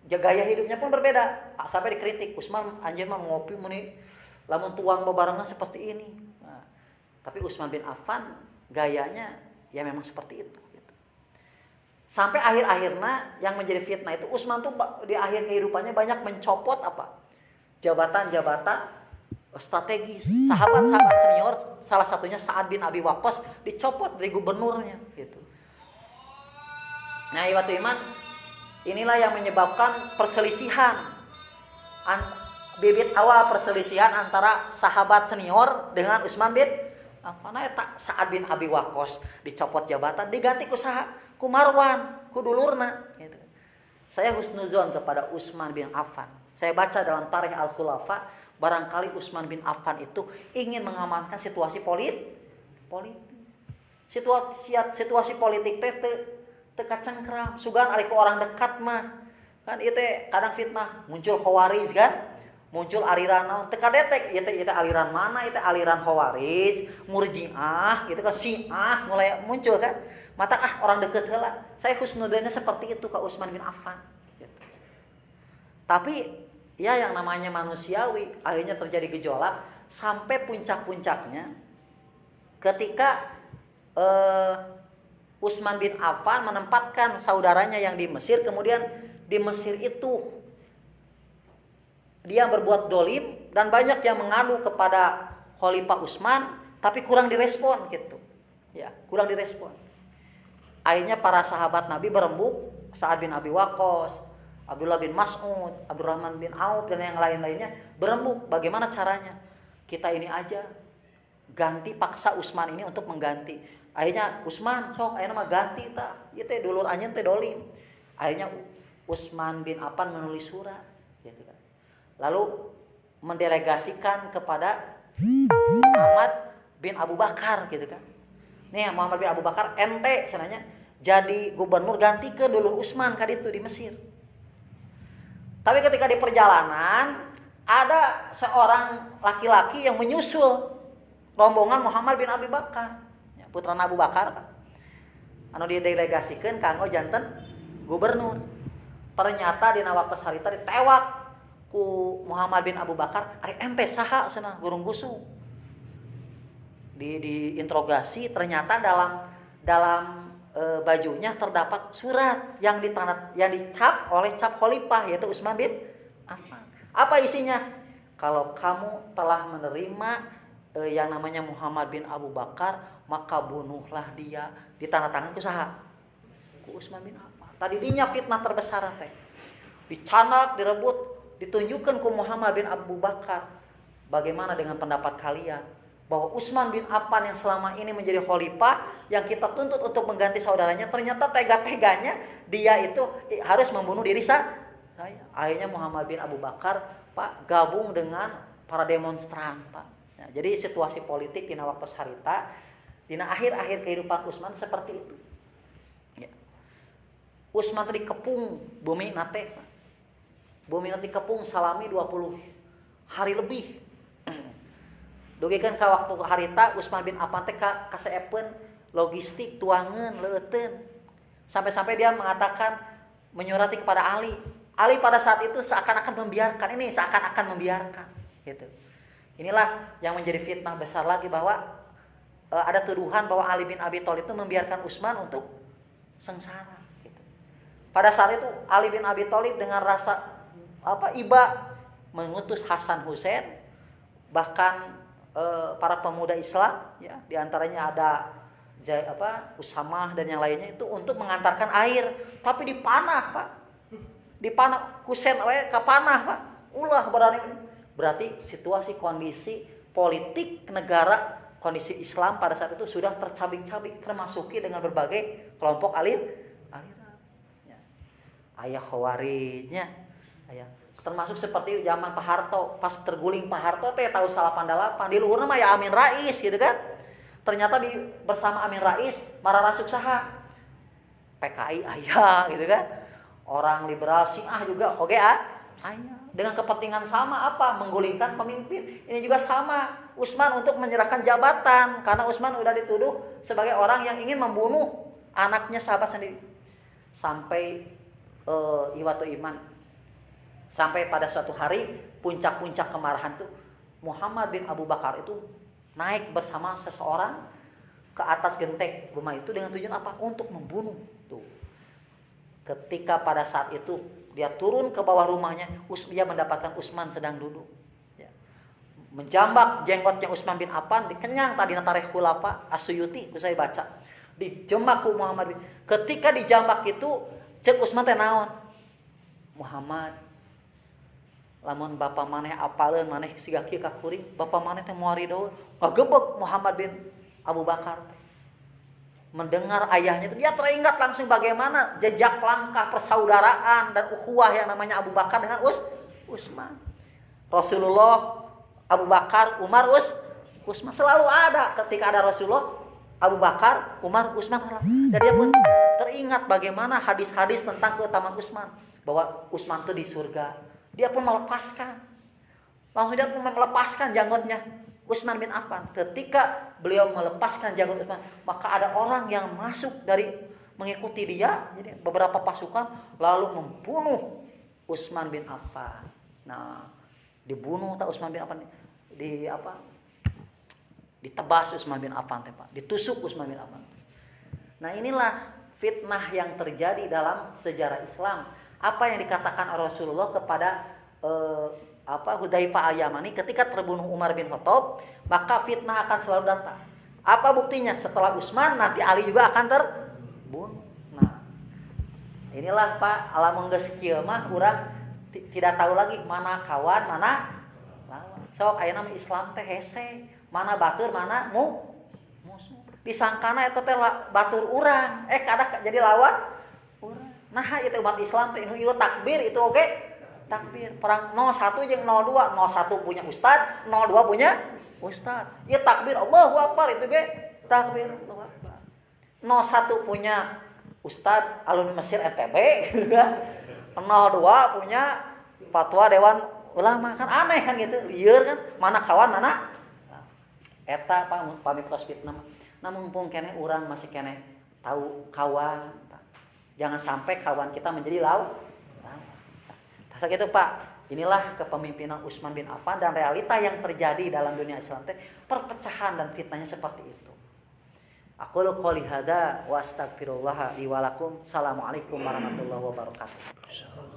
gaya hidupnya pun berbeda. Sampai dikritik Utsman anjeun mah ngopi muni lamun tuang bebarengan seperti ini. Nah, tapi Utsman bin Affan gayanya ya memang seperti itu. Sampai akhir-akhirnya yang menjadi fitnah itu Utsman tuh di akhir kehidupannya banyak mencopot apa? Jabatan-jabatan strategis. Sahabat-sahabat senior salah satunya Sa'ad bin Abi Waqqas dicopot dari gubernurnya gitu. Nah, iwatu iman inilah yang menyebabkan perselisihan bibit awal perselisihan antara sahabat senior dengan Utsman bin Affan. Sa'ad bin Abi Waqqas dicopot jabatan diganti ku Marwan, ku dulurna gitu. Saya husnuzon kepada Utsman bin Affan. Saya baca dalam Tarikh Al-Khulafa, barangkali Utsman bin Affan itu ingin mengamankan situasi politik. Situasi politik teh teu kacengkram, sugan ari ku orang dekat mah. Kan ieu teh kadang fitnah, muncul Khawarij kan? Muncul aliran naon teu kadetek, ieu teh aliran mana? Ieu teh aliran Khawarij, Murji'ah, gitu kan Syiah mulai muncul kan? Mata orang deket heula. Saya husnudonnya seperti itu ke Utsman bin Affan. Gitu. Tapi ya yang namanya manusiawi akhirnya terjadi gejolak sampai puncak-puncaknya ketika Utsman bin Affan menempatkan saudaranya yang di Mesir, kemudian di Mesir itu dia berbuat dolim dan banyak yang mengadu kepada Khalifah Utsman, tapi kurang direspon gitu. Ya, kurang direspon. Akhirnya para sahabat Nabi berembuk, Sa'ad bin Abi Waqqas, Abdullah bin Mas'ud, Abdurrahman bin Auf dan yang lain-lainnya berembuk bagaimana caranya. Kita ini aja ganti paksa Utsman ini untuk mengganti. Akhirnya Utsman sok ayeuna mah ganti tah. Ieu teh dulur anjeun teh dolim. Akhirnya Utsman bin Affan menulis surat gitu kan. Lalu mendelegasikan kepada Muhammad bin Abu Bakar gitu kan. Nih Muhammad bin Abu Bakar ente sebenarnya jadi gubernur ganti ke dulur Utsman ka ditu di Mesir. Tapi ketika di perjalanan ada seorang laki-laki yang menyusul rombongan Muhammad bin Abi Bakar, putra Abu Bakar, anu didelegasikan kanggo janten gubernur. Ternyata dina waktu harita ditewak ku Muhammad bin Abu Bakar, ari ente saha cenah gurung gusu. Diinterogasi, ternyata dalam bajunya terdapat surat yang dicap oleh cap khalifah yaitu Utsman bin Affan. Apa isinya? Kalau kamu telah menerima yang namanya Muhammad bin Abu Bakar, maka bunuhlah dia. Ditandatangan ku saha? Ku Utsman bin Affan. Tadi dinya fitnah terbesar teh. Dicanak, direbut, ditunjukkan ku Muhammad bin Abu Bakar. Bagaimana dengan pendapat kalian? Bahwa Utsman bin Affan yang selama ini menjadi khalifah yang kita tuntut untuk mengganti saudaranya, ternyata tega-teganya dia itu harus membunuh diri saya. Akhirnya Muhammad bin Abu Bakar Pak gabung dengan para demonstran Pak. Nah, jadi situasi politik dina waktu harita dina akhir-akhir kehidupan Utsman seperti itu. Ya. Utsman tadi kepung bumi nate Pak. Bumi nanti kepung salami 20 hari lebih. Dugikeun ka waktu harita Utsman bin Affan teh kaseepeun logistik tuangan leuteun. Sampai-sampai dia mengatakan menyurati kepada Ali. Ali pada saat itu seakan-akan membiarkan gitu. Inilah yang menjadi fitnah besar lagi bahwa ada tuduhan bahwa Ali bin Abi Thalib itu membiarkan Utsman untuk sengsara gitu. Pada saat itu Ali bin Abi Thalib dengan rasa iba mengutus Hasan Husain, bahkan para pemuda Islam ya, diantaranya ada Usamah dan yang lainnya itu untuk mengantarkan air, tapi dipanah Pak, dipanah Husain ka panah Pak, ulah berarti situasi kondisi politik negara, kondisi Islam pada saat itu sudah tercabik-cabik, termasuki dengan berbagai kelompok aliran ya. Ayah Khawarijnya ayah termasuk seperti zaman Pak Harto, pas terguling Pak Harto teh tahun 88 di luhurna mah ya Amin Rais gitu kan. Ternyata bersama Amin Rais mararasuk saha? PKI aya gitu kan. Orang liberal Syiah juga oke aya. Dengan kepentingan sama apa? Menggulingkan pemimpin. Ini juga sama Utsman untuk menyerahkan jabatan karena Utsman udah dituduh sebagai orang yang ingin membunuh anaknya sahabat sendiri. Sampai Iwatu Iman. Sampai pada suatu hari puncak-puncak kemarahan tuh Muhammad bin Abu Bakar itu naik bersama seseorang ke atas genteng rumah itu dengan tujuan apa? Untuk membunuh tuh. Ketika pada saat itu dia turun ke bawah rumahnya, dia mendapatkan Utsman sedang duduk. Ya. Menjambak jenggotnya Utsman bin Affan, dikenyang tadi Tarikh Khulafa As-Suyuti, saya baca. Dijambak ku Muhammad bin. Ketika dijambak itu, cek Utsman teh naon? Muhammad, lamun bapa maneh apaleun maneh siga kieu ka kuring, bapa maneh teh moal ridho, ngagebeg Muhammad bin Abu Bakar. Mendengar ayahnya itu dia teringat langsung bagaimana jejak langkah persaudaraan dan ukhuwah yang namanya Abu Bakar dengan Utsman. Rasulullah, Abu Bakar, Umar, Utsman selalu ada. Ketika ada Rasulullah, Abu Bakar, Umar, Utsman. Dan dia pun teringat bagaimana hadis-hadis tentang keutamaan Utsman, bahwa Utsman itu di surga. Dia pun melepaskan. Langsung dia pun melepaskan janggutnya Utsman bin Affan. Ketika beliau melepaskan janggut Utsman, maka ada orang yang masuk dari mengikuti dia, jadi beberapa pasukan lalu membunuh Utsman bin Affan. Nah, dibunuh tak Utsman bin Affan ditebas Utsman bin Affan teh Pak, ditusuk Utsman bin Affan. Nah, inilah fitnah yang terjadi dalam sejarah Islam. Apa yang dikatakan Rasulullah kepada Hudzaifah al-Yamani ketika terbunuh Umar bin Khattab, maka fitnah akan selalu datang. Apa buktinya? Setelah Utsman nanti Ali juga akan terbunuh. Nah, inilah Pak, alamun geus kieu mah urang tidak tahu lagi mana kawan, mana lawan. Sok ayeuna mah Islam teh hese, mana batur mana musuh. Disangkana eta teh batur urang, kadah jadi lawan urang. Nah, itu umat Islam teh ieu takbir itu oge takbir. Perang 01 jeung 02, 01 punya ustad, 02 punya ustad. Ieu takbir Allahu Akbar itu ge takbir Allahu Akbar. 01 punya ustad alumni Mesir NTB, 02 punya fatwa Dewan Ulama, kan aneh kan gitu, lieur kan, mana kawan mana eta pamiptos fitnah. Namun mumpung keneh urang masih keneh tahu kawan, jangan sampai kawan kita menjadi lawan. Tasa gitu Pak, inilah kepemimpinan Utsman bin Affan dan realita yang terjadi dalam dunia Islam teh, perpecahan dan fitnahnya seperti itu. Aqulu qouli hadza wa astaghfirullah li wa lakum. Assalamualaikum warahmatullahi wabarakatuh.